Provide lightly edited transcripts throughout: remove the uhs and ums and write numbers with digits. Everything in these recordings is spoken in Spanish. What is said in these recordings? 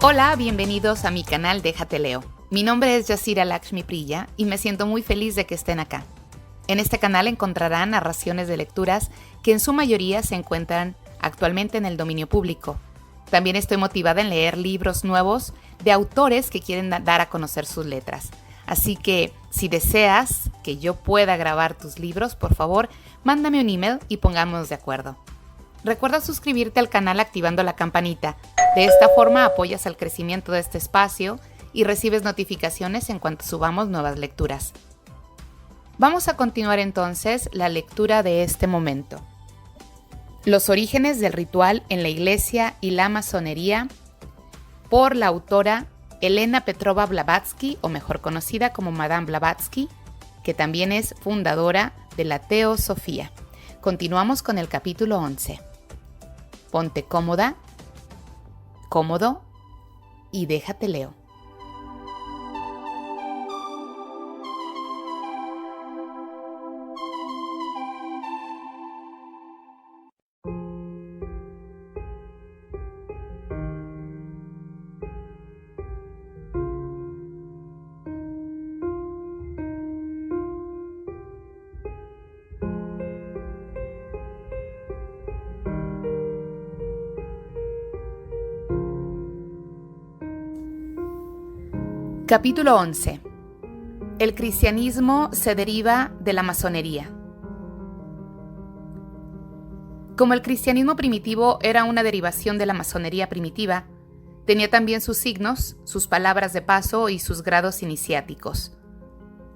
Hola, bienvenidos a mi canal Déjate Leo. Mi nombre es Yasira Lakshmi Priya y me siento muy feliz de que estén acá. En este canal encontrarán narraciones de lecturas que en su mayoría se encuentran actualmente en el dominio público. También estoy motivada en leer libros nuevos de autores que quieren dar a conocer sus letras. Así que, si deseas que yo pueda grabar tus libros, por favor, mándame un email y pongámonos de acuerdo. Recuerda suscribirte al canal activando la campanita. De esta forma apoyas al crecimiento de este espacio y recibes notificaciones en cuanto subamos nuevas lecturas. Vamos a continuar entonces la lectura de este momento. Los orígenes del ritual en la Iglesia y la masonería, por la autora Elena Petrova Blavatsky, o mejor conocida como Madame Blavatsky, que también es fundadora de la Teosofía. Continuamos con el capítulo 11. Ponte cómoda, cómodo y déjate leo. Capítulo 11. El cristianismo se deriva de la masonería. Como el cristianismo primitivo era una derivación de la masonería primitiva, tenía también sus signos, sus palabras de paso y sus grados iniciáticos.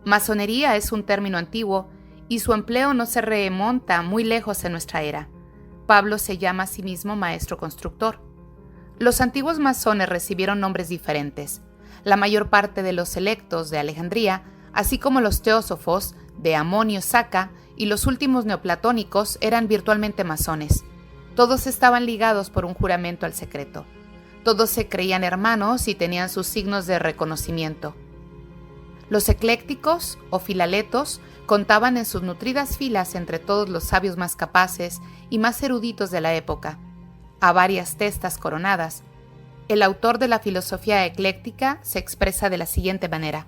Masonería es un término antiguo y su empleo no se remonta muy lejos en nuestra era. Pablo se llama a sí mismo maestro constructor. Los antiguos masones recibieron nombres diferentes. La mayor parte de los selectos de Alejandría, así como los teósofos de Amón y Osaka y los últimos neoplatónicos eran virtualmente masones. Todos estaban ligados por un juramento al secreto. Todos se creían hermanos y tenían sus signos de reconocimiento. Los eclécticos o filaletos contaban en sus nutridas filas entre todos los sabios más capaces y más eruditos de la época, a varias testas coronadas. El autor de la filosofía ecléctica se expresa de la siguiente manera.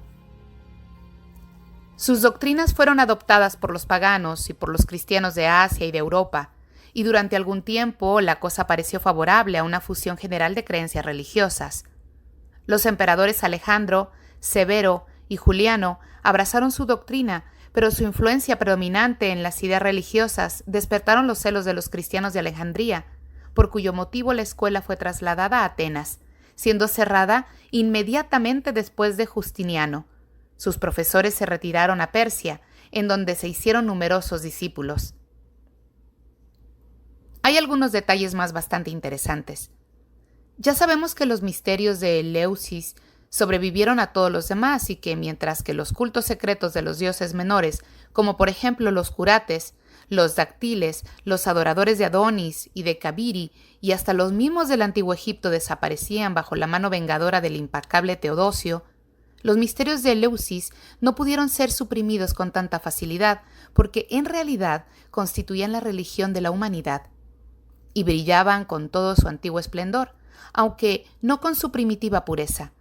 Sus doctrinas fueron adoptadas por los paganos y por los cristianos de Asia y de Europa, y durante algún tiempo la cosa pareció favorable a una fusión general de creencias religiosas. Los emperadores Alejandro, Severo y Juliano abrazaron su doctrina, pero su influencia predominante en las ideas religiosas despertaron los celos de los cristianos de Alejandría, por cuyo motivo la escuela fue trasladada a Atenas, siendo cerrada inmediatamente después de Justiniano. Sus profesores se retiraron a Persia, en donde se hicieron numerosos discípulos. Hay algunos detalles más bastante interesantes. Ya sabemos que los misterios de Eleusis sobrevivieron a todos los demás y que mientras que los cultos secretos de los dioses menores, como por ejemplo los curates, los dactiles, los adoradores de Adonis y de Kabiri y hasta los mismos del antiguo Egipto desaparecían bajo la mano vengadora del implacable Teodosio, los misterios de Eleusis no pudieron ser suprimidos con tanta facilidad porque en realidad constituían la religión de la humanidad y brillaban con todo su antiguo esplendor, aunque no con su primitiva pureza.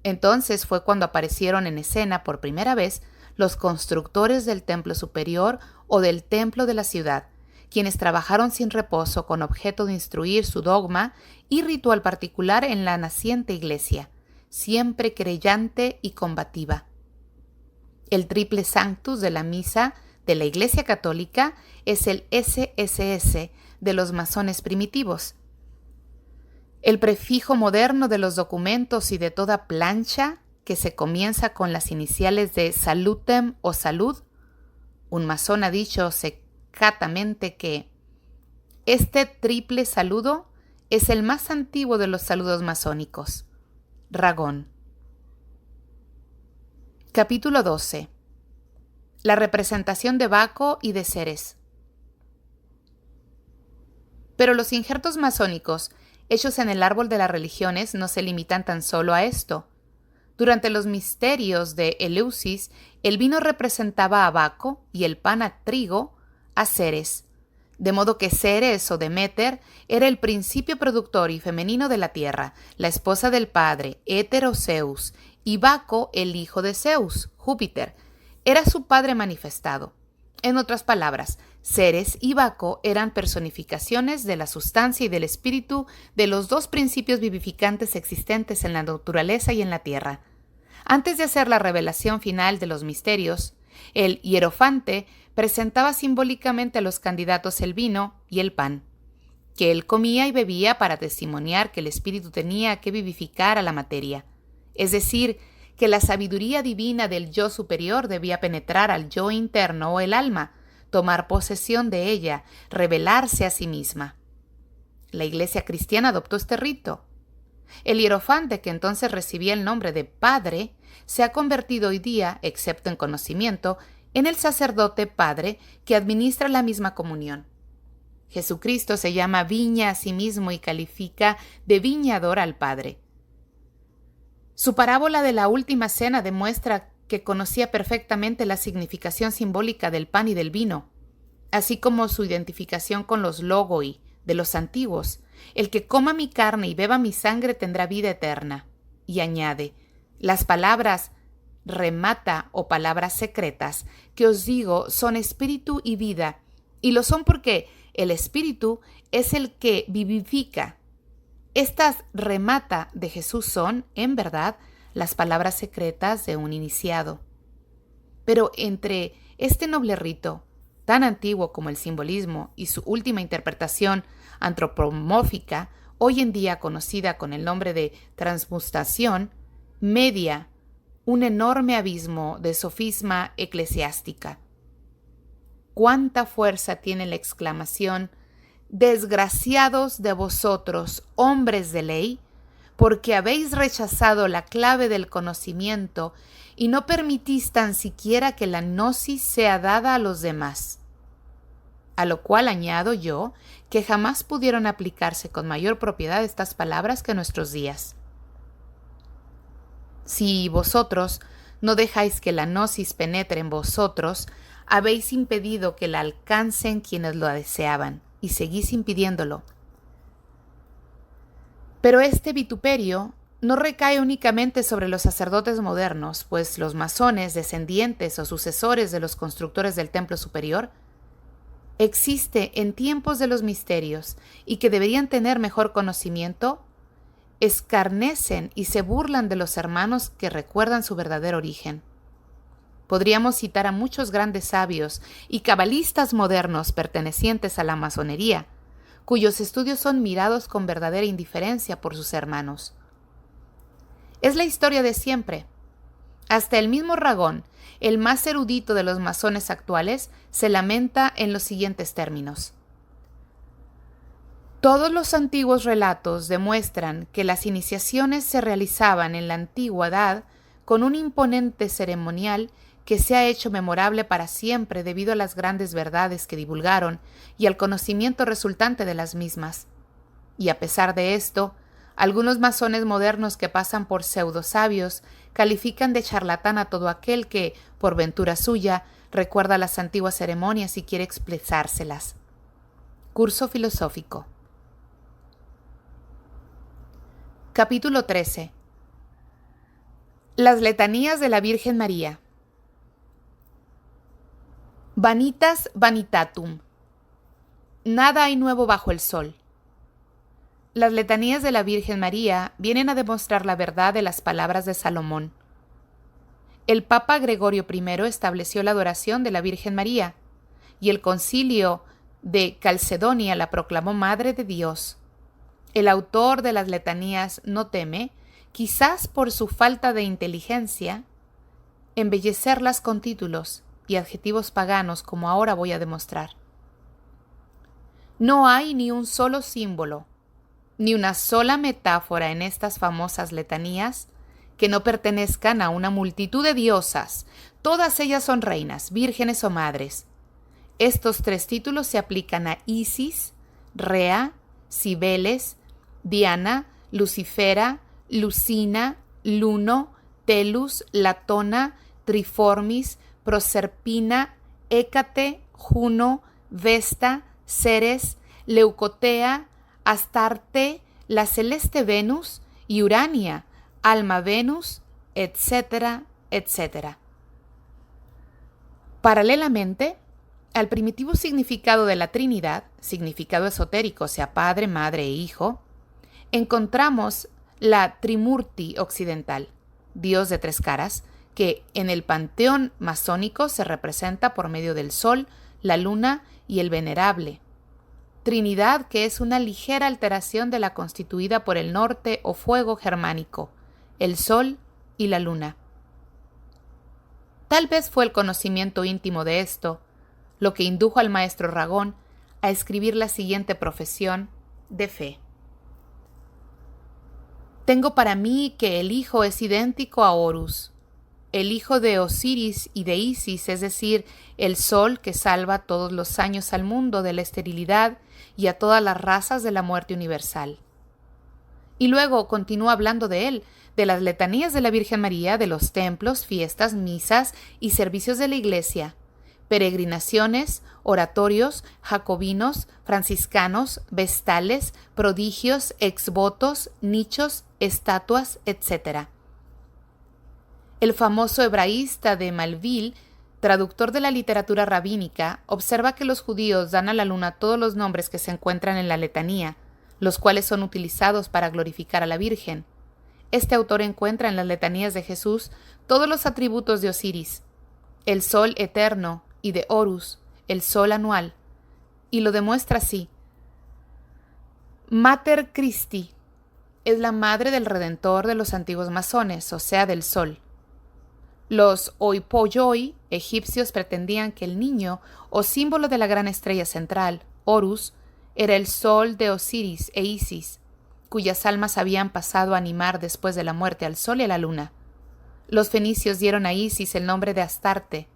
Entonces fue cuando aparecieron en escena por primera vez los constructores del templo superior o del templo de la ciudad, quienes trabajaron sin reposo con objeto de instruir su dogma y ritual particular en la naciente iglesia, siempre creyente y combativa. El triple sanctus de la misa de la Iglesia Católica es el SSS de los masones primitivos. El prefijo moderno de los documentos y de toda plancha que se comienza con las iniciales de salutem o salud. Un masón ha dicho secatamente que este triple saludo es el más antiguo de los saludos masónicos. Ragón. Capítulo 12. La representación de Baco y de Ceres. Pero los injertos masónicos hechos en el árbol de las religiones no se limitan tan solo a esto. Durante los misterios de Eleusis, el vino representaba a Baco y el pan a trigo a Ceres. De modo que Ceres o Deméter era el principio productor y femenino de la tierra, la esposa del padre, Éter o Zeus, y Baco, el hijo de Zeus, Júpiter, era su padre manifestado. En otras palabras, Ceres y Baco eran personificaciones de la sustancia y del espíritu de los dos principios vivificantes existentes en la naturaleza y en la tierra. Antes de hacer la revelación final de los misterios, el hierofante presentaba simbólicamente a los candidatos el vino y el pan, que él comía y bebía para testimoniar que el espíritu tenía que vivificar a la materia, es decir, que la sabiduría divina del yo superior debía penetrar al yo interno o el alma, tomar posesión de ella, revelarse a sí misma. La Iglesia cristiana adoptó este rito. El hierofante, que entonces recibía el nombre de Padre, se ha convertido hoy día, excepto en conocimiento, en el sacerdote Padre que administra la misma comunión. Jesucristo se llama viña a sí mismo y califica de viñador al Padre. Su parábola de la última cena demuestra que conocía perfectamente la significación simbólica del pan y del vino, así como su identificación con los logoi de los antiguos. El que coma mi carne y beba mi sangre tendrá vida eterna. Y añade, las palabras remata o palabras secretas que os digo son espíritu y vida, y lo son porque el espíritu es el que vivifica. Estas remata de Jesús son, en verdad, las palabras secretas de un iniciado. Pero entre este noble rito, tan antiguo como el simbolismo y su última interpretación antropomórfica, hoy en día conocida con el nombre de transmutación, media un enorme abismo de sofisma eclesiástica. ¿Cuánta fuerza tiene la exclamación: «Desgraciados de vosotros, hombres de ley, porque habéis rechazado la clave del conocimiento y no permitís tan siquiera que la gnosis sea dada a los demás». A lo cual añado yo que jamás pudieron aplicarse con mayor propiedad estas palabras que en nuestros días. Si vosotros no dejáis que la gnosis penetre en vosotros, habéis impedido que la alcancen quienes lo deseaban, y seguís impidiéndolo. Pero este vituperio no recae únicamente sobre los sacerdotes modernos, pues los masones, descendientes o sucesores de los constructores del templo superior, existe en tiempos de los misterios y que deberían tener mejor conocimiento, escarnecen y se burlan de los hermanos que recuerdan su verdadero origen. Podríamos citar a muchos grandes sabios y cabalistas modernos pertenecientes a la masonería, cuyos estudios son mirados con verdadera indiferencia por sus hermanos. Es la historia de siempre. Hasta el mismo Ragón, el más erudito de los masones actuales, se lamenta en los siguientes términos. Todos los antiguos relatos demuestran que las iniciaciones se realizaban en la antigüedad con un imponente ceremonial que se ha hecho memorable para siempre debido a las grandes verdades que divulgaron y al conocimiento resultante de las mismas. Y a pesar de esto, algunos masones modernos que pasan por pseudosabios califican de charlatán a todo aquel que, por ventura suya, recuerda las antiguas ceremonias y quiere expresárselas. Curso filosófico. Capítulo 13. Las letanías de la Virgen María. Vanitas vanitatum. Nada hay nuevo bajo el sol. Las letanías de la Virgen María vienen a demostrar la verdad de las palabras de Salomón. El Papa Gregorio I estableció la adoración de la Virgen María, y el Concilio de Calcedonia la proclamó Madre de Dios. El autor de las letanías no teme, quizás por su falta de inteligencia, embellecerlas con títulos y adjetivos paganos, como ahora voy a demostrar. No hay ni un solo símbolo, ni una sola metáfora en estas famosas letanías que no pertenezcan a una multitud de diosas. Todas ellas son reinas, vírgenes o madres. Estos tres títulos se aplican a Isis, Rea, Cibeles, Diana, Lucifera, Lucina, Luno, Telus, Latona, Triformis, Proserpina, Hécate, Juno, Vesta, Ceres, Leucotea, Astarte, la celeste Venus y Urania, alma Venus, etcétera, etcétera. Paralelamente, al primitivo significado de la Trinidad, significado esotérico, sea Padre, Madre e Hijo, encontramos la Trimurti occidental, Dios de tres caras, que en el panteón masónico se representa por medio del Sol, la Luna y el Venerable. Trinidad, que es una ligera alteración de la constituida por el norte o fuego germánico, el Sol y la Luna. Tal vez fue el conocimiento íntimo de esto lo que indujo al maestro Ragón a escribir la siguiente profesión de fe. Tengo para mí que el Hijo es idéntico a Horus, el hijo de Osiris y de Isis, es decir, el sol que salva todos los años al mundo de la esterilidad y a todas las razas de la muerte universal. Y luego continúa hablando de él, de las letanías de la Virgen María, de los templos, fiestas, misas y servicios de la Iglesia, peregrinaciones, oratorios, jacobinos, franciscanos, vestales, prodigios, exvotos, nichos, estatuas, etc. El famoso hebraísta de Malville, traductor de la literatura rabínica, observa que los judíos dan a la luna todos los nombres que se encuentran en la letanía, los cuales son utilizados para glorificar a la Virgen. Este autor encuentra en las letanías de Jesús todos los atributos de Osiris, el sol eterno, y de Horus, el sol anual, y lo demuestra así. Mater Christi es la madre del Redentor de los antiguos masones, o sea, del sol. Los Oipolloi egipcios pretendían que el niño, o símbolo de la gran estrella central, Horus, era el sol de Osiris e Isis, cuyas almas habían pasado a animar después de la muerte al sol y a la luna. Los fenicios dieron a Isis el nombre de Astarte,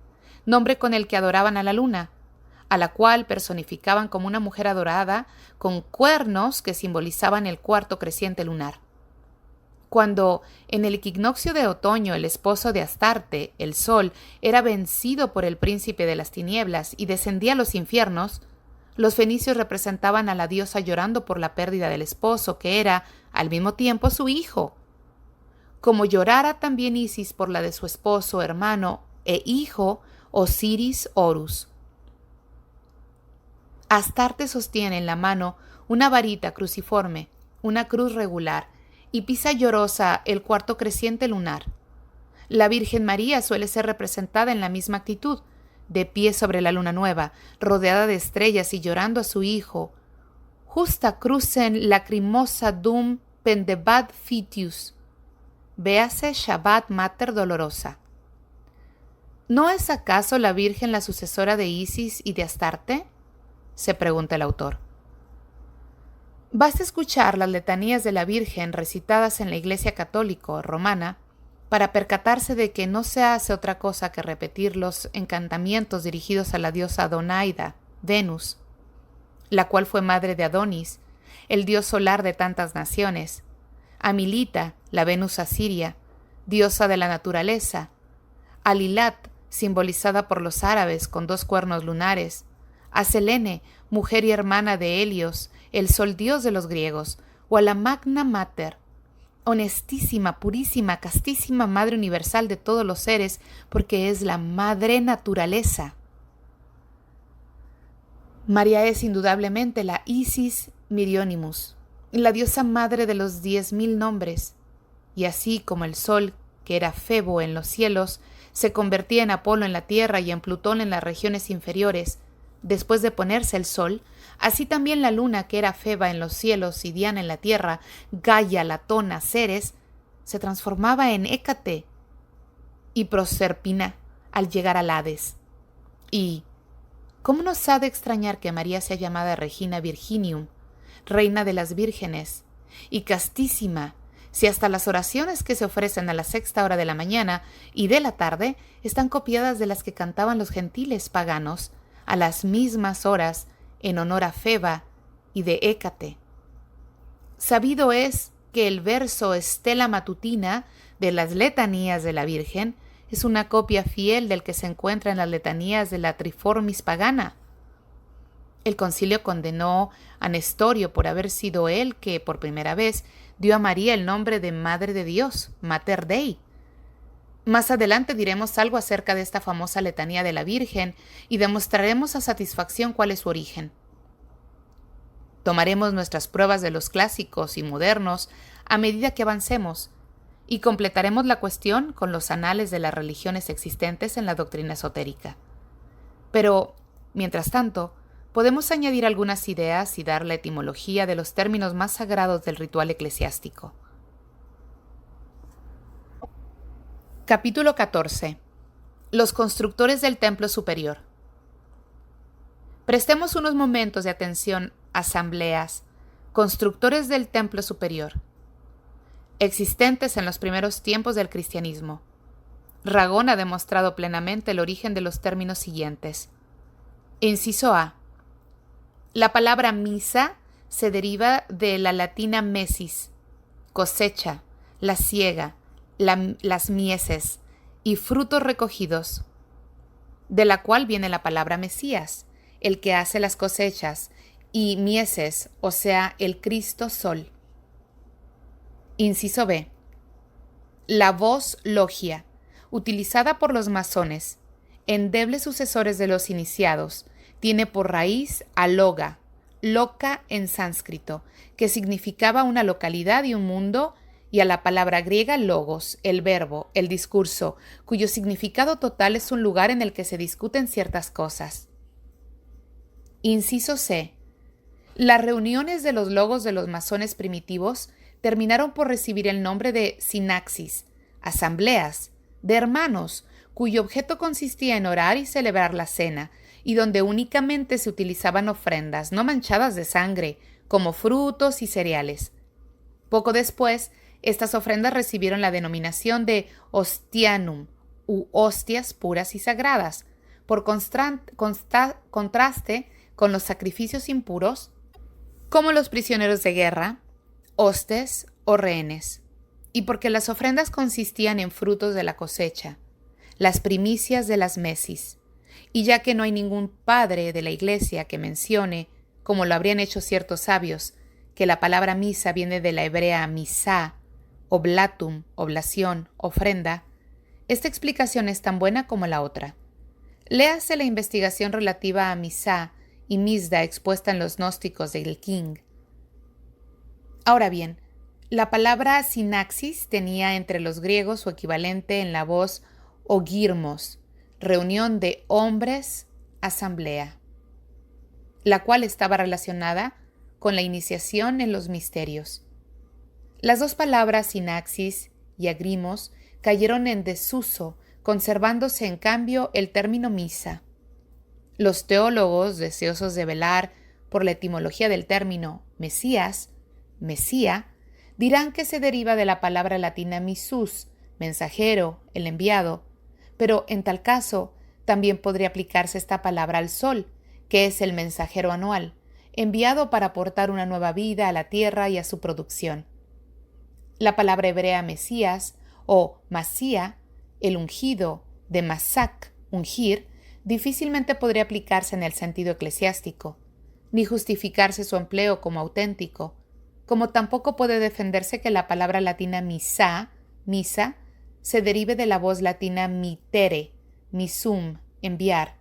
nombre con el que adoraban a la luna, a la cual personificaban como una mujer adorada con cuernos que simbolizaban el cuarto creciente lunar. Cuando, en el equinoccio de otoño, el esposo de Astarte, el sol, era vencido por el príncipe de las tinieblas y descendía a los infiernos, los fenicios representaban a la diosa llorando por la pérdida del esposo, que era, al mismo tiempo, su hijo. Como llorara también Isis por la de su esposo, hermano e hijo, Osiris Horus. Astarte sostiene en la mano una varita cruciforme, una cruz regular, y pisa llorosa el cuarto creciente lunar. La Virgen María suele ser representada en la misma actitud, de pie sobre la luna nueva, rodeada de estrellas y llorando a su hijo. Justa crucen lacrimosa dum pendebat fitius. Véase Shabbat Mater Dolorosa. ¿No es acaso la Virgen la sucesora de Isis y de Astarte?, se pregunta el autor. Basta escuchar las letanías de la Virgen recitadas en la Iglesia católica romana para percatarse de que no se hace otra cosa que repetir los encantamientos dirigidos a la diosa Adonaida, Venus, la cual fue madre de Adonis, el dios solar de tantas naciones, a Milita, la Venus asiria, diosa de la naturaleza, a Lilat, simbolizada por los árabes con 2 cuernos lunares, a Selene, mujer y hermana de Helios, el sol dios de los griegos, o a la Magna Mater, honestísima, purísima, castísima Madre universal de todos los seres, porque es la Madre Naturaleza. María es indudablemente la Isis Mirionimus, la diosa madre de los 10.000 nombres, y así como el sol, que era Febo en los cielos, se convertía en Apolo en la tierra y en Plutón en las regiones inferiores, después de ponerse el sol, así también la luna, que era Feba en los cielos y Diana en la tierra, Gaia, Latona, Ceres, se transformaba en Hécate y Proserpina al llegar al Hades. Y, ¿cómo nos ha de extrañar que María sea llamada Regina Virginium, reina de las vírgenes, y castísima, si hasta las oraciones que se ofrecen a la 6ª hora de la mañana y de la tarde están copiadas de las que cantaban los gentiles paganos a las mismas horas en honor a Feba y de Hécate? Sabido es que el verso Estela Matutina de las letanías de la Virgen es una copia fiel del que se encuentra en las letanías de la Triformis pagana. El concilio condenó a Nestorio por haber sido él que, por primera vez, dio a María el nombre de Madre de Dios, Mater Dei. Más adelante diremos algo acerca de esta famosa letanía de la Virgen y demostraremos a satisfacción cuál es su origen. Tomaremos nuestras pruebas de los clásicos y modernos a medida que avancemos y completaremos la cuestión con los anales de las religiones existentes en la doctrina esotérica. Pero, mientras tanto, podemos añadir algunas ideas y dar la etimología de los términos más sagrados del ritual eclesiástico. Capítulo 14. Los constructores del templo superior. Prestemos unos momentos de atención a asambleas, constructores del templo superior, existentes en los primeros tiempos del cristianismo. Ragón ha demostrado plenamente el origen de los términos siguientes. Inciso A. La palabra misa se deriva de la latina mesis, cosecha, la siega, las mieses y frutos recogidos, de la cual viene la palabra Mesías, el que hace las cosechas, y mieses, o sea, el Cristo Sol. Inciso B. La voz logia, utilizada por los masones, endebles sucesores de los iniciados, tiene por raíz a loga, loca en sánscrito, que significaba una localidad y un mundo, y a la palabra griega logos, el verbo, el discurso, cuyo significado total es un lugar en el que se discuten ciertas cosas. Inciso C. Las reuniones de los logos de los masones primitivos terminaron por recibir el nombre de sinaxis, asambleas, de hermanos, cuyo objeto consistía en orar y celebrar la cena, y donde únicamente se utilizaban ofrendas no manchadas de sangre, como frutos y cereales. Poco después, estas ofrendas recibieron la denominación de hostianum, u hostias puras y sagradas, por contraste con los sacrificios impuros, como los prisioneros de guerra, hostes o rehenes, y porque las ofrendas consistían en frutos de la cosecha, las primicias de las mesis, y ya que no hay ningún padre de la Iglesia que mencione, como lo habrían hecho ciertos sabios, que la palabra misa viene de la hebrea misá, oblatum, oblación, ofrenda, esta explicación es tan buena como la otra. Léase la investigación relativa a misá y misda expuesta en los gnósticos de King. Ahora bien, la palabra sinaxis tenía entre los griegos su equivalente en la voz ogirmos, reunión de hombres, asamblea, la cual estaba relacionada con la iniciación en los misterios. Las dos palabras sinaxis y agrimos cayeron en desuso, conservándose en cambio el término misa. Los teólogos, deseosos de velar por la etimología del término Mesías, Mesía, dirán que se deriva de la palabra latina missus, mensajero, el enviado, pero en tal caso también podría aplicarse esta palabra al sol, que es el mensajero anual, enviado para aportar una nueva vida a la tierra y a su producción. La palabra hebrea Mesías o Masía, el ungido, de Masak, ungir, difícilmente podría aplicarse en el sentido eclesiástico, ni justificarse su empleo como auténtico, como tampoco puede defenderse que la palabra latina misa, se derive de la voz latina mitere, misum, enviar,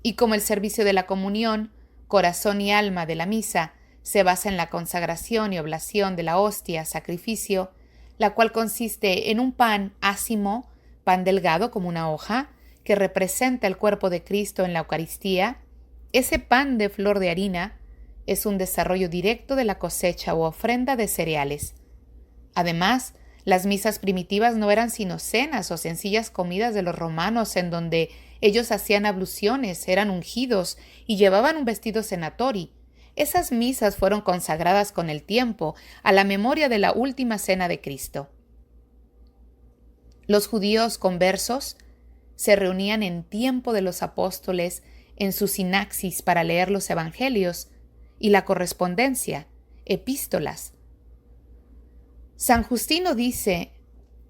y como el servicio de la comunión, corazón y alma de la misa, se basa en la consagración y oblación de la hostia, sacrificio, la cual consiste en un pan ácimo, pan delgado como una hoja, que representa el cuerpo de Cristo en la Eucaristía. Ese pan de flor de harina es un desarrollo directo de la cosecha o ofrenda de cereales. Además, las misas primitivas no eran sino cenas o sencillas comidas de los romanos en donde ellos hacían abluciones, eran ungidos y llevaban un vestido cenatori. Esas misas fueron consagradas con el tiempo a la memoria de la última cena de Cristo. Los judíos conversos se reunían en tiempo de los apóstoles en su sinaxis para leer los evangelios y la correspondencia, epístolas. San Justino dice,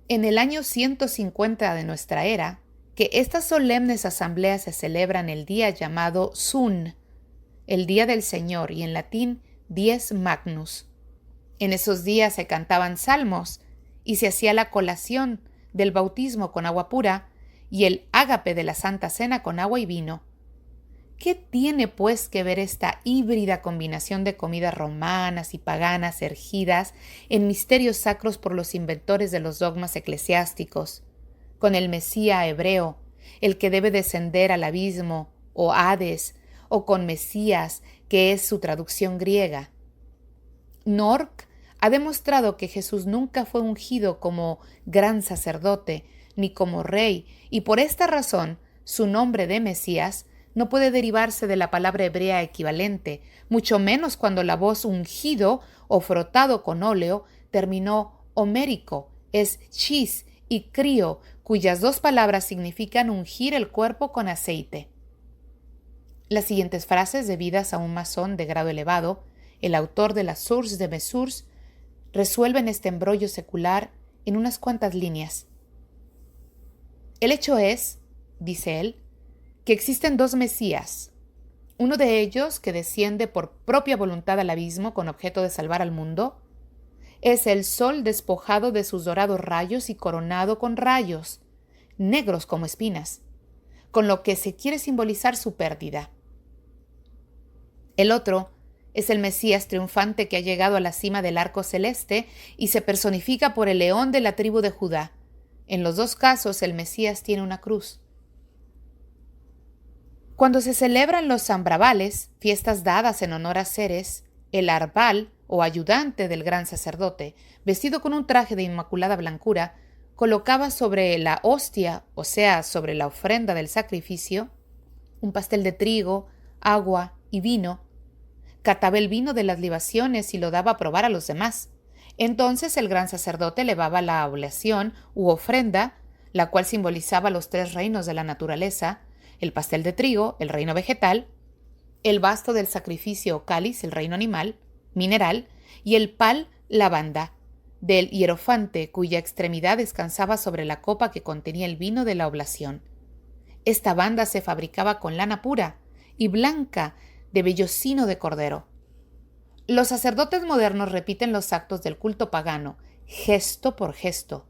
en el año 150 de nuestra era, que estas solemnes asambleas se celebran el día llamado Sun, el Día del Señor, y en latín Dies Magnus. En esos días se cantaban salmos y se hacía la colación del bautismo con agua pura y el ágape de la Santa Cena con agua y vino. ¿Qué tiene, pues, que ver esta híbrida combinación de comidas romanas y paganas ergidas en misterios sacros por los inventores de los dogmas eclesiásticos, con el Mesías hebreo, el que debe descender al abismo o Hades, o con Mesías, que es su traducción griega? Norck ha demostrado que Jesús nunca fue ungido como gran sacerdote ni como rey, y por esta razón su nombre de Mesías no puede derivarse de la palabra hebrea equivalente, mucho menos cuando la voz ungido o frotado con óleo terminó homérico, es chis y crío, cuyas dos palabras significan ungir el cuerpo con aceite. Las siguientes frases, debidas a un masón de grado elevado, el autor de la Source de Mesures, resuelven este embrollo secular en unas cuantas líneas. El hecho es, dice él, que existen dos Mesías, uno de ellos que desciende por propia voluntad al abismo con objeto de salvar al mundo, es el sol despojado de sus dorados rayos y coronado con rayos, negros como espinas, con lo que se quiere simbolizar su pérdida. El otro es el Mesías triunfante que ha llegado a la cima del arco celeste y se personifica por el león de la tribu de Judá. En los dos casos el Mesías tiene una cruz. Cuando se celebran los Sambravales, fiestas dadas en honor a Ceres, el Arbal, o ayudante del gran sacerdote, vestido con un traje de inmaculada blancura, colocaba sobre la hostia, o sea, sobre la ofrenda del sacrificio, un pastel de trigo, agua y vino. Cataba el vino de las libaciones y lo daba a probar a los demás. Entonces el gran sacerdote elevaba la oblación u ofrenda, la cual simbolizaba los tres reinos de la naturaleza: el pastel de trigo, el reino vegetal; el basto del sacrificio o cáliz, el reino animal, mineral; y el pal, la banda, del hierofante, cuya extremidad descansaba sobre la copa que contenía el vino de la oblación. Esta banda se fabricaba con lana pura y blanca de vellocino de cordero. Los sacerdotes modernos repiten los actos del culto pagano, gesto por gesto.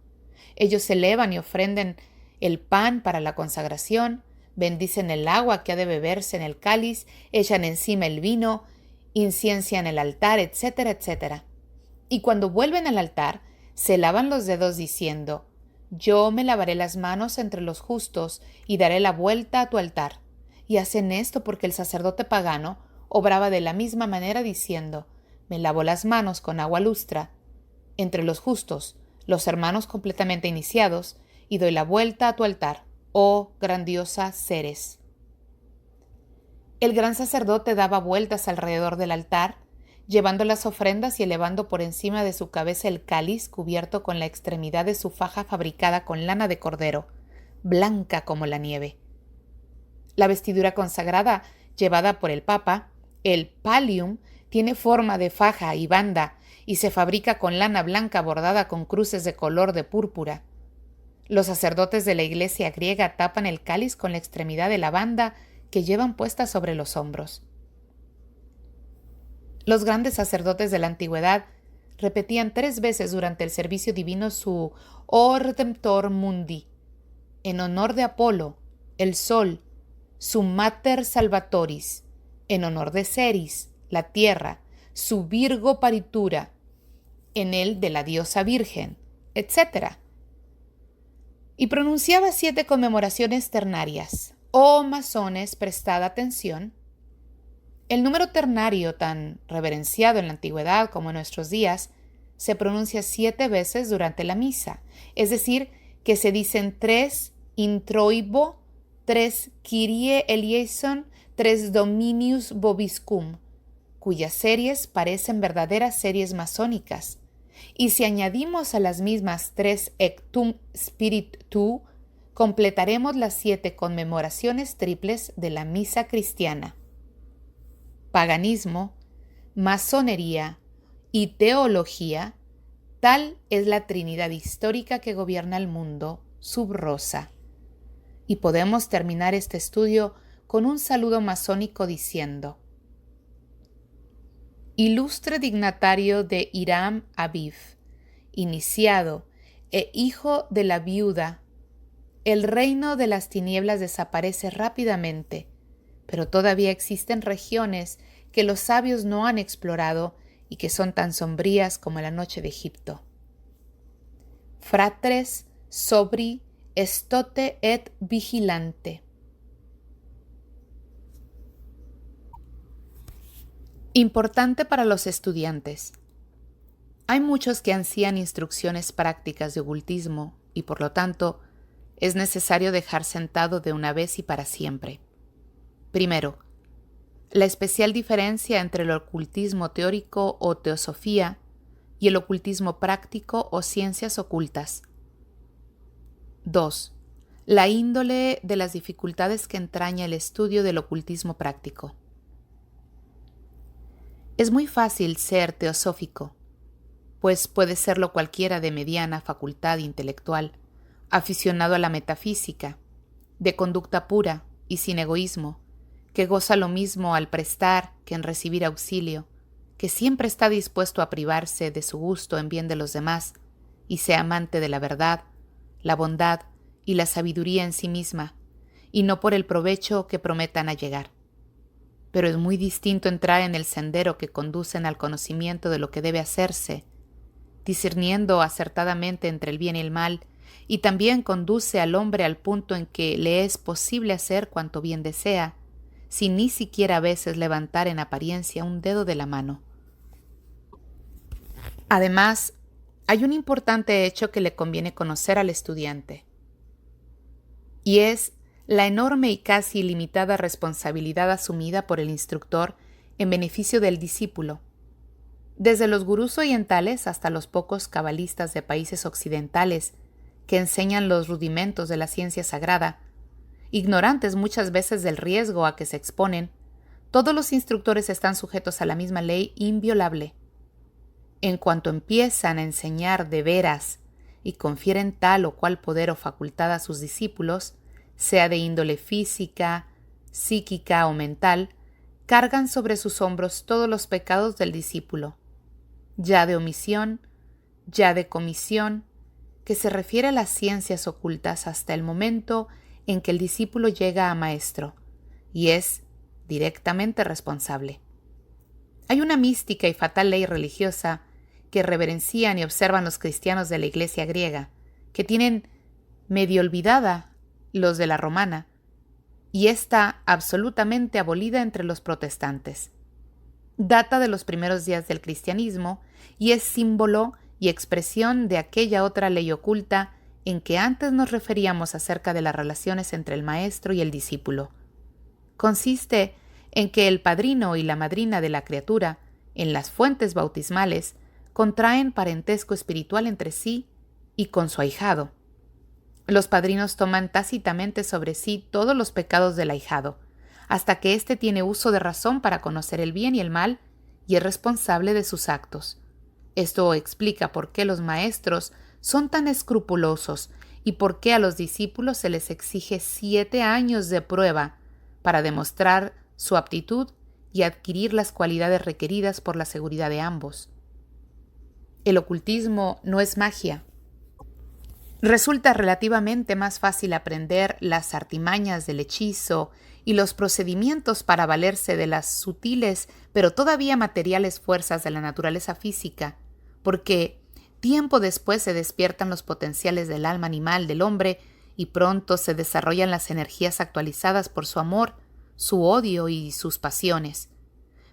Ellos elevan y ofrendan el pan para la consagración, bendicen el agua que ha de beberse en el cáliz, echan encima el vino, inciencian el altar, etcétera, etcétera. Y cuando vuelven al altar, se lavan los dedos diciendo: «Yo me lavaré las manos entre los justos y daré la vuelta a tu altar». Y hacen esto porque el sacerdote pagano obraba de la misma manera diciendo: «Me lavo las manos con agua lustra entre los justos, los hermanos completamente iniciados, y doy la vuelta a tu altar, oh grandiosa Ceres». El gran sacerdote daba vueltas alrededor del altar, llevando las ofrendas y elevando por encima de su cabeza el cáliz cubierto con la extremidad de su faja fabricada con lana de cordero, blanca como la nieve. La vestidura consagrada llevada por el Papa, el pallium, tiene forma de faja y banda y se fabrica con lana blanca bordada con cruces de color de púrpura. Los sacerdotes de la iglesia griega tapan el cáliz con la extremidad de la banda que llevan puesta sobre los hombros. Los grandes sacerdotes de la antigüedad repetían 3 veces durante el servicio divino su O Redemptor Mundi, en honor de Apolo, el sol; su Mater Salvatoris, en honor de Ceres, la tierra; su Virgo Paritura, en el de la diosa virgen, etc. Y pronunciaba 7 conmemoraciones ternarias. Oh masones, prestad atención. El número ternario, tan reverenciado en la antigüedad como en nuestros días, se pronuncia 7 veces durante la misa, es decir, que se dicen 3 introibo, 3 Kyrie eleison, 3 Dominius vobiscum, cuyas series parecen verdaderas series masónicas. Y si añadimos a las mismas 3 Ectum Spiritu, completaremos las 7 conmemoraciones triples de la misa cristiana. Paganismo, masonería y teología, tal es la Trinidad histórica que gobierna el mundo sub rosa. Y podemos terminar este estudio con un saludo masónico diciendo: ilustre dignatario de Hiram Abiv, iniciado e hijo de la viuda, el reino de las tinieblas desaparece rápidamente, pero todavía existen regiones que los sabios no han explorado y que son tan sombrías como la noche de Egipto. Fratres sobri estote et vigilante. Importante para los estudiantes. Hay muchos que ansían instrucciones prácticas de ocultismo y, por lo tanto, es necesario dejar sentado de una vez y para siempre. Primero, la especial diferencia entre el ocultismo teórico o teosofía y el ocultismo práctico o ciencias ocultas. 2. La índole de las dificultades que entraña el estudio del ocultismo práctico. Es muy fácil ser teosófico, pues puede serlo cualquiera de mediana facultad intelectual, aficionado a la metafísica, de conducta pura y sin egoísmo, que goza lo mismo al prestar que en recibir auxilio, que siempre está dispuesto a privarse de su gusto en bien de los demás, y sea amante de la verdad, la bondad y la sabiduría en sí misma, y no por el provecho que prometan allegar. Pero es muy distinto entrar en el sendero que conducen al conocimiento de lo que debe hacerse, discerniendo acertadamente entre el bien y el mal, y también conduce al hombre al punto en que le es posible hacer cuanto bien desea, sin ni siquiera a veces levantar en apariencia un dedo de la mano. Además, hay un importante hecho que le conviene conocer al estudiante, y es la enorme y casi ilimitada responsabilidad asumida por el instructor en beneficio del discípulo. Desde los gurús orientales hasta los pocos cabalistas de países occidentales que enseñan los rudimentos de la ciencia sagrada, ignorantes muchas veces del riesgo a que se exponen, todos los instructores están sujetos a la misma ley inviolable. En cuanto empiezan a enseñar de veras y confieren tal o cual poder o facultad a sus discípulos, sea de índole física, psíquica o mental, cargan sobre sus hombros todos los pecados del discípulo, ya de omisión, ya de comisión, que se refiere a las ciencias ocultas hasta el momento en que el discípulo llega a maestro, y es directamente responsable. Hay una mística y fatal ley religiosa que reverencian y observan los cristianos de la Iglesia griega, que tienen medio olvidada los de la romana, y está absolutamente abolida entre los protestantes. Data de los primeros días del cristianismo y es símbolo y expresión de aquella otra ley oculta en que antes nos referíamos acerca de las relaciones entre el maestro y el discípulo. Consiste en que el padrino y la madrina de la criatura, en las fuentes bautismales, contraen parentesco espiritual entre sí y con su ahijado. Los padrinos toman tácitamente sobre sí todos los pecados del ahijado, hasta que éste tiene uso de razón para conocer el bien y el mal y es responsable de sus actos. Esto explica por qué los maestros son tan escrupulosos y por qué a los discípulos se les exige 7 años de prueba para demostrar su aptitud y adquirir las cualidades requeridas por la seguridad de ambos. El ocultismo no es magia. Resulta relativamente más fácil aprender las artimañas del hechizo y los procedimientos para valerse de las sutiles pero todavía materiales fuerzas de la naturaleza física, porque tiempo después se despiertan los potenciales del alma animal del hombre y pronto se desarrollan las energías actualizadas por su amor, su odio y sus pasiones.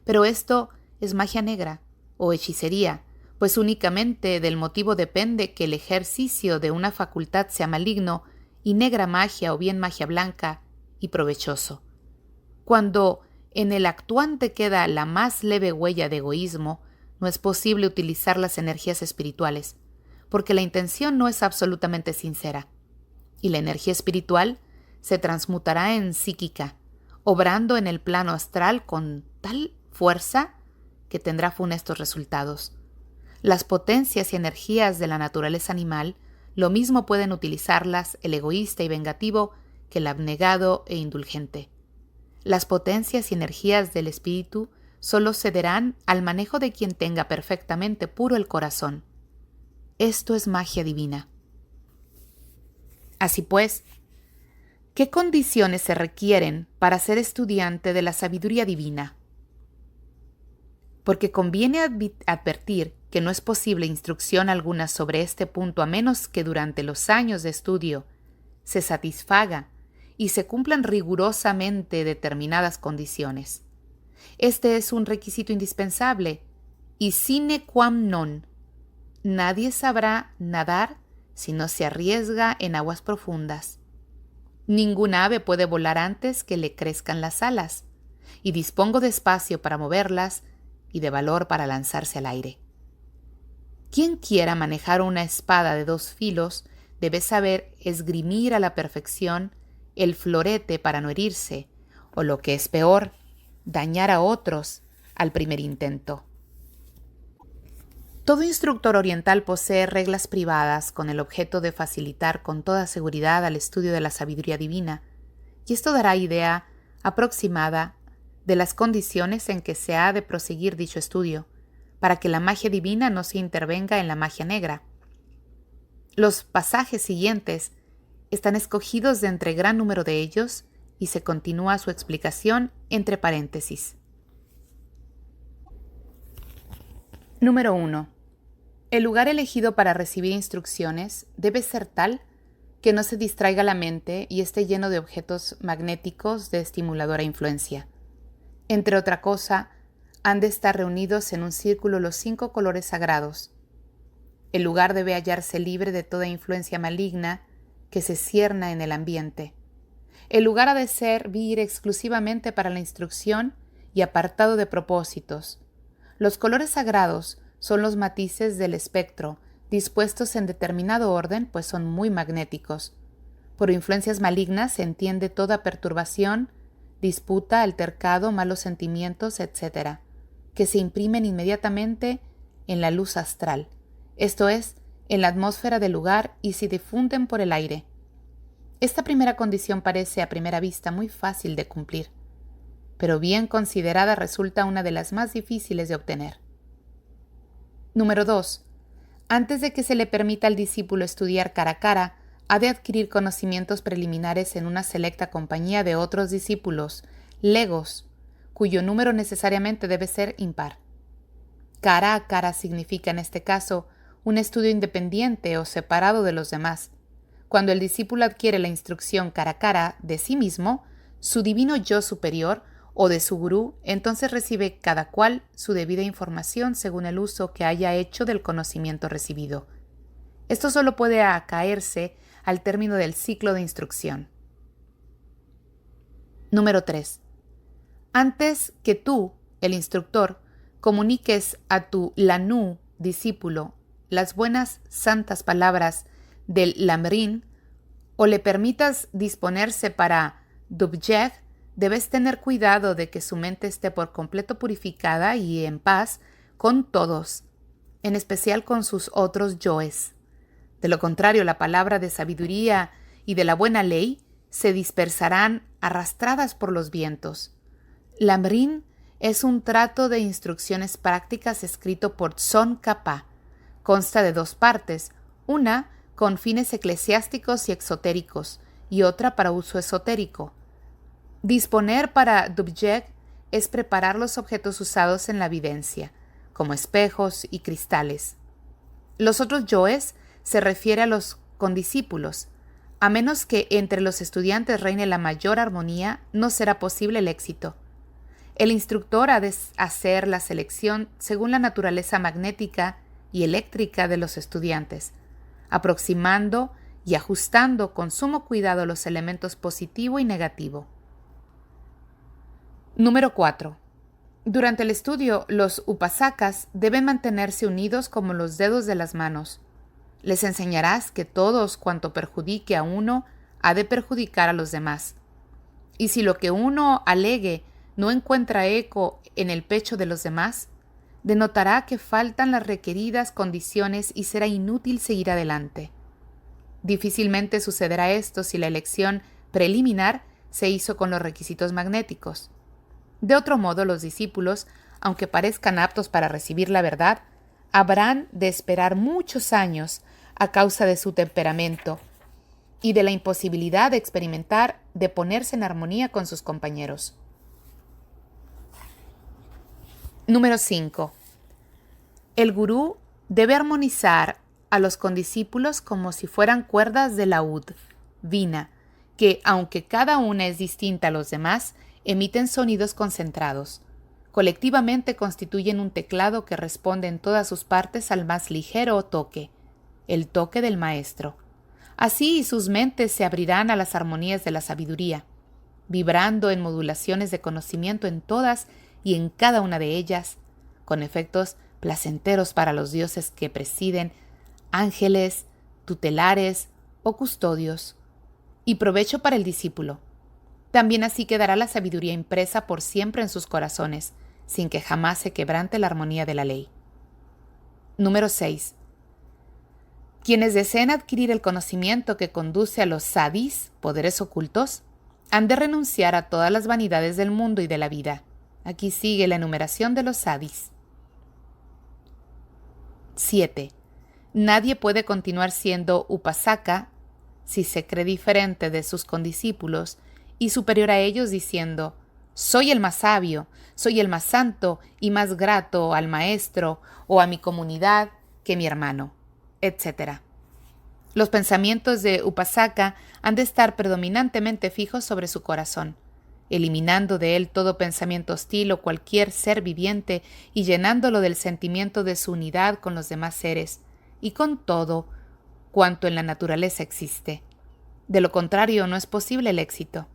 Pero esto es magia negra o hechicería, pues únicamente del motivo depende que el ejercicio de una facultad sea maligno y negra magia o bien magia blanca y provechoso. Cuando en el actuante queda la más leve huella de egoísmo, no es posible utilizar las energías espirituales, porque la intención no es absolutamente sincera, y la energía espiritual se transmutará en psíquica, obrando en el plano astral con tal fuerza que tendrá funestos resultados. Las potencias y energías de la naturaleza animal lo mismo pueden utilizarlas el egoísta y vengativo que el abnegado e indulgente. Las potencias y energías del espíritu solo cederán al manejo de quien tenga perfectamente puro el corazón. Esto es magia divina. Así pues, ¿qué condiciones se requieren para ser estudiante de la sabiduría divina? Porque conviene advertir que no es posible instrucción alguna sobre este punto a menos que durante los años de estudio se satisfaga y se cumplan rigurosamente determinadas condiciones. Este es un requisito indispensable y sine qua non. Nadie sabrá nadar si no se arriesga en aguas profundas. Ninguna ave puede volar antes que le crezcan las alas, y dispongo de espacio para moverlas y de valor para lanzarse al aire. Quien quiera manejar una espada de 2 filos debe saber esgrimir a la perfección el florete para no herirse, o lo que es peor, dañar a otros al primer intento. Todo instructor oriental posee reglas privadas con el objeto de facilitar con toda seguridad al estudio de la sabiduría divina, y esto dará idea aproximada de las condiciones en que se ha de proseguir dicho estudio, para que la magia divina no se intervenga en la magia negra. Los pasajes siguientes están escogidos de entre gran número de ellos y se continúa su explicación entre paréntesis. Número 1. El lugar elegido para recibir instrucciones debe ser tal que no se distraiga la mente y esté lleno de objetos magnéticos de estimuladora influencia. Entre otra cosa, han de estar reunidos en un círculo los 5 colores sagrados. El lugar debe hallarse libre de toda influencia maligna que se cierna en el ambiente. El lugar ha de servir exclusivamente para la instrucción y apartado de propósitos. Los colores sagrados son los matices del espectro, dispuestos en determinado orden, pues son muy magnéticos. Por influencias malignas se entiende toda perturbación, disputa, altercado, malos sentimientos, etc., que se imprimen inmediatamente en la luz astral, esto es, en la atmósfera del lugar y se difunden por el aire. Esta primera condición parece a primera vista muy fácil de cumplir, pero bien considerada resulta una de las más difíciles de obtener. Número 2. Antes de que se le permita al discípulo estudiar cara a cara, ha de adquirir conocimientos preliminares en una selecta compañía de otros discípulos, legos, cuyo número necesariamente debe ser impar. Cara a cara significa en este caso un estudio independiente o separado de los demás. Cuando el discípulo adquiere la instrucción cara a cara de sí mismo, su divino yo superior o de su gurú, entonces recibe cada cual su debida información según el uso que haya hecho del conocimiento recibido. Esto solo puede acaerse al término del ciclo de instrucción. Número 3. Antes que tú, el instructor, comuniques a tu lanú discípulo las buenas santas palabras del Lamrim o le permitas disponerse para Dubjeg, debes tener cuidado de que su mente esté por completo purificada y en paz con todos, en especial con sus otros yoes. De lo contrario, la palabra de sabiduría y de la buena ley se dispersarán arrastradas por los vientos. Lamrim es un trato de instrucciones prácticas escrito por Tzon Kapá. Consta de 2 partes, una con fines eclesiásticos y exotéricos y otra para uso esotérico. Disponer para Dubjeg es preparar los objetos usados en la videncia, como espejos y cristales. Los otros yoes se refiere a los condiscípulos. A menos que entre los estudiantes reine la mayor armonía, no será posible el éxito. El instructor ha de hacer la selección según la naturaleza magnética y eléctrica de los estudiantes, aproximando y ajustando con sumo cuidado los elementos positivo y negativo. Número 4. Durante el estudio, los upasakas deben mantenerse unidos como los dedos de las manos. Les enseñarás que todos cuanto perjudique a uno ha de perjudicar a los demás. Y si lo que uno alegue no encuentra eco en el pecho de los demás, denotará que faltan las requeridas condiciones y será inútil seguir adelante. Difícilmente sucederá esto si la elección preliminar se hizo con los requisitos magnéticos. De otro modo, los discípulos aunque parezcan aptos para recibir la verdad, habrán de esperar muchos años a causa de su temperamento y de la imposibilidad de experimentar de ponerse en armonía con sus compañeros. Número 5. El gurú debe armonizar a los condiscípulos como si fueran cuerdas de laúd, vina, que, aunque cada una es distinta a los demás, emiten sonidos concentrados. Colectivamente constituyen un teclado que responde en todas sus partes al más ligero toque, el toque del maestro. Así sus mentes se abrirán a las armonías de la sabiduría, vibrando en modulaciones de conocimiento en todas y en cada una de ellas, con efectos placenteros para los dioses que presiden, ángeles, tutelares o custodios, y provecho para el discípulo. También así quedará la sabiduría impresa por siempre en sus corazones, sin que jamás se quebrante la armonía de la ley. Número 6. Quienes deseen adquirir el conocimiento que conduce a los sadis, poderes ocultos, han de renunciar a todas las vanidades del mundo y de la vida. Aquí sigue la enumeración de los sadis. 7. Nadie puede continuar siendo upasaka si se cree diferente de sus condiscípulos y superior a ellos diciendo: soy el más sabio, soy el más santo y más grato al maestro o a mi comunidad que mi hermano, etc. Los pensamientos de upasaka han de estar predominantemente fijos sobre su corazón, eliminando de él todo pensamiento hostil o cualquier ser viviente y llenándolo del sentimiento de su unidad con los demás seres y con todo cuanto en la naturaleza existe. De lo contrario, no es posible el éxito.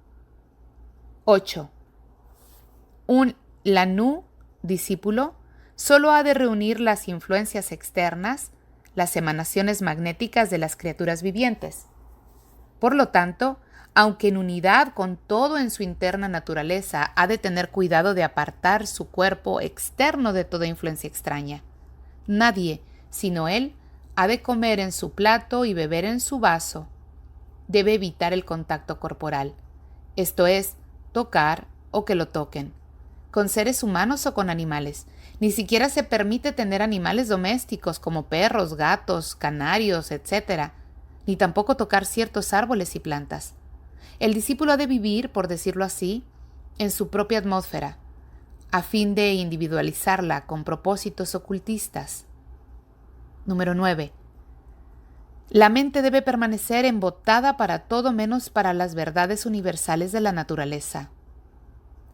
8. Un Lanu, discípulo, solo ha de reunir las influencias externas, las emanaciones magnéticas de las criaturas vivientes. Por lo tanto, aunque en unidad con todo en su interna naturaleza, ha de tener cuidado de apartar su cuerpo externo de toda influencia extraña. Nadie, sino él, ha de comer en su plato y beber en su vaso. Debe evitar el contacto corporal, esto es, tocar o que lo toquen, con seres humanos o con animales. Ni siquiera se permite tener animales domésticos como perros, gatos, canarios, etc., ni tampoco tocar ciertos árboles y plantas. El discípulo ha de vivir, por decirlo así, en su propia atmósfera, a fin de individualizarla con propósitos ocultistas. Número 9. La mente debe permanecer embotada para todo menos para las verdades universales de la naturaleza,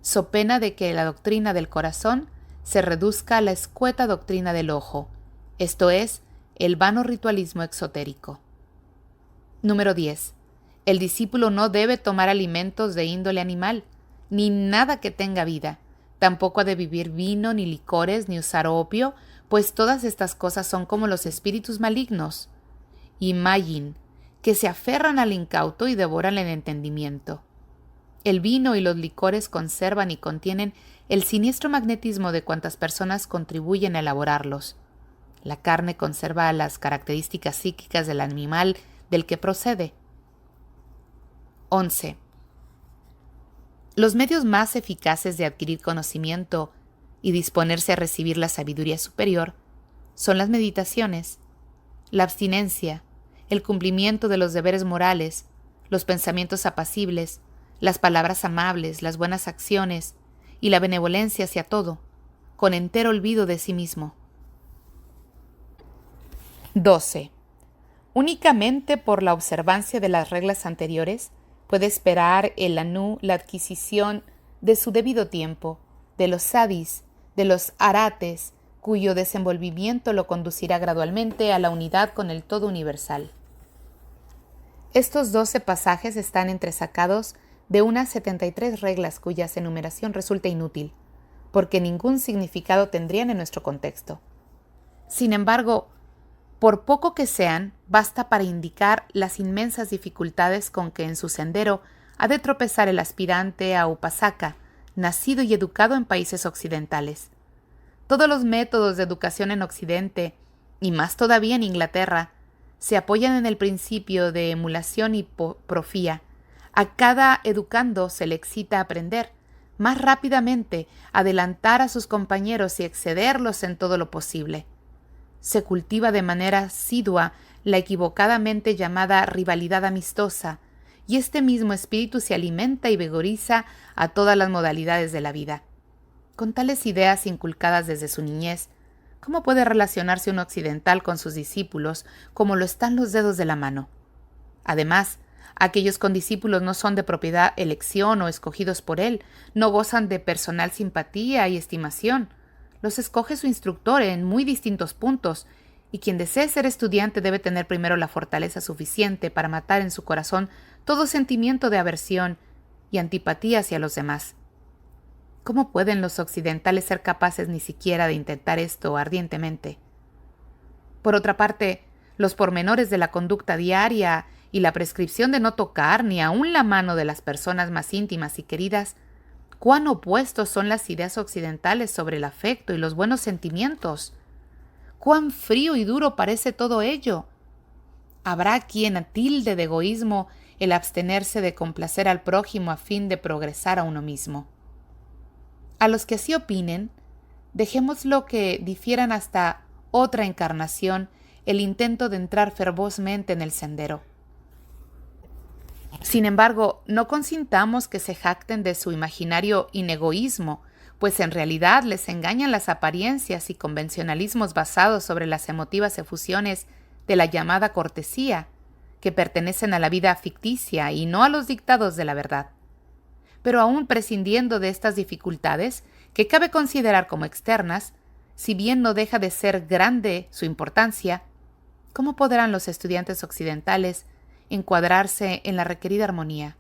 so pena de que la doctrina del corazón se reduzca a la escueta doctrina del ojo, esto es, el vano ritualismo exotérico. Número 10. El discípulo no debe tomar alimentos de índole animal, ni nada que tenga vida. Tampoco ha de beber vino, ni licores, ni usar opio, pues todas estas cosas son como los espíritus malignos y mayin, que se aferran al incauto y devoran el entendimiento. El vino y los licores conservan y contienen el siniestro magnetismo de cuantas personas contribuyen a elaborarlos. La carne conserva las características psíquicas del animal del que procede. 11. Los medios más eficaces de adquirir conocimiento y disponerse a recibir la sabiduría superior son las meditaciones, la abstinencia, el cumplimiento de los deberes morales, los pensamientos apacibles, las palabras amables, las buenas acciones y la benevolencia hacia todo, con entero olvido de sí mismo. 12. Únicamente por la observancia de las reglas anteriores puede esperar el Anu la adquisición de su debido tiempo, de los sadis, de los arates, cuyo desenvolvimiento lo conducirá gradualmente a la unidad con el todo universal. Estos 12 pasajes están entresacados de unas 73 reglas cuya enumeración resulta inútil, porque ningún significado tendrían en nuestro contexto. Sin embargo, por poco que sean, basta para indicar las inmensas dificultades con que en su sendero ha de tropezar el aspirante a upasaka, nacido y educado en países occidentales. Todos los métodos de educación en Occidente, y más todavía en Inglaterra, se apoyan en el principio de emulación y profía. A cada educando se le excita a aprender, más rápidamente, adelantar a sus compañeros y excederlos en todo lo posible. Se cultiva de manera asidua la equivocadamente llamada rivalidad amistosa, y este mismo espíritu se alimenta y vigoriza a todas las modalidades de la vida. Con tales ideas inculcadas desde su niñez, ¿cómo puede relacionarse un occidental con sus discípulos como lo están los dedos de la mano? Además, aquellos condiscípulos no son de propiedad elección o escogidos por él, no gozan de personal simpatía y estimación. Los escoge su instructor en muy distintos puntos, y quien desee ser estudiante debe tener primero la fortaleza suficiente para matar en su corazón todo sentimiento de aversión y antipatía hacia los demás. ¿Cómo pueden los occidentales ser capaces ni siquiera de intentar esto ardientemente? Por otra parte, los pormenores de la conducta diaria y la prescripción de no tocar ni aun la mano de las personas más íntimas y queridas, cuán opuestos son las ideas occidentales sobre el afecto y los buenos sentimientos. Cuán frío y duro parece todo ello. Habrá quien tilde de egoísmo el abstenerse de complacer al prójimo a fin de progresar a uno mismo. A los que así opinen, dejémoslo que difieran hasta otra encarnación el intento de entrar fervozmente en el sendero. Sin embargo, no consintamos que se jacten de su imaginario inegoísmo, pues en realidad les engañan las apariencias y convencionalismos basados sobre las emotivas efusiones de la llamada cortesía, que pertenecen a la vida ficticia y no a los dictados de la verdad. Pero aún prescindiendo de estas dificultades, que cabe considerar como externas, si bien no deja de ser grande su importancia, ¿cómo podrán los estudiantes occidentales encuadrarse en la requerida armonía?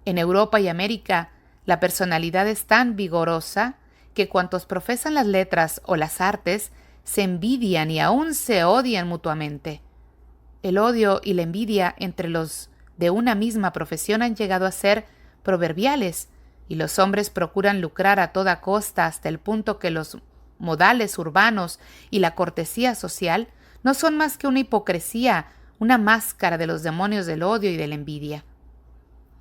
En Europa y América, la personalidad es tan vigorosa que cuantos profesan las letras o las artes se envidian y aún se odian mutuamente. El odio y la envidia entre los de una misma profesión han llegado a ser proverbiales, y los hombres procuran lucrar a toda costa hasta el punto que los modales urbanos y la cortesía social no son más que una hipocresía, una máscara de los demonios del odio y de la envidia.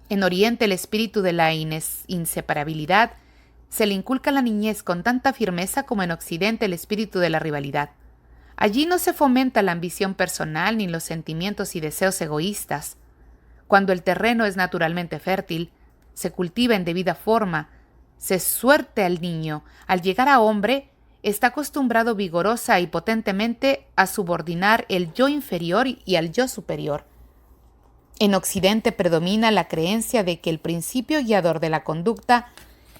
En Oriente el espíritu de la inseparabilidad se le inculca a la niñez con tanta firmeza como en Occidente el espíritu de la rivalidad. Allí no se fomenta la ambición personal ni los sentimientos y deseos egoístas. Cuando el terreno es naturalmente fértil, se cultiva en debida forma, se suerte al niño, al llegar a hombre, está acostumbrado vigorosa y potentemente a subordinar el yo inferior y al yo superior. En Occidente predomina la creencia de que el principio guiador de la conducta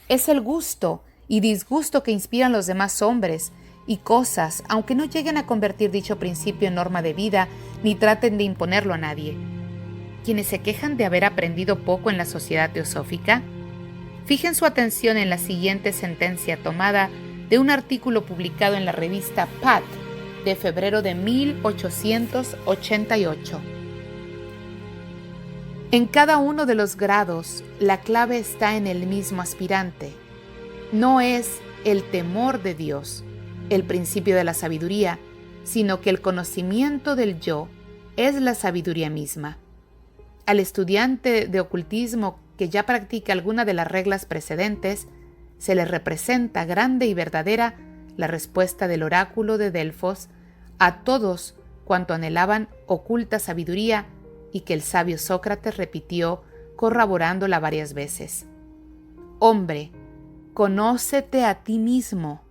es el gusto y disgusto que inspiran los demás hombres y cosas, aunque no lleguen a convertir dicho principio en norma de vida ni traten de imponerlo a nadie. Quienes se quejan de haber aprendido poco en la sociedad teosófica, fijen su atención en la siguiente sentencia tomada de un artículo publicado en la revista Pat de febrero de 1888. En cada uno de los grados, la clave está en el mismo aspirante. No es el temor de Dios el principio de la sabiduría, sino que el conocimiento del yo es la sabiduría misma. Al estudiante de ocultismo que ya practica alguna de las reglas precedentes, se le representa grande y verdadera la respuesta del oráculo de Delfos a todos cuanto anhelaban oculta sabiduría y que el sabio Sócrates repitió corroborándola varias veces. Hombre, conócete a ti mismo.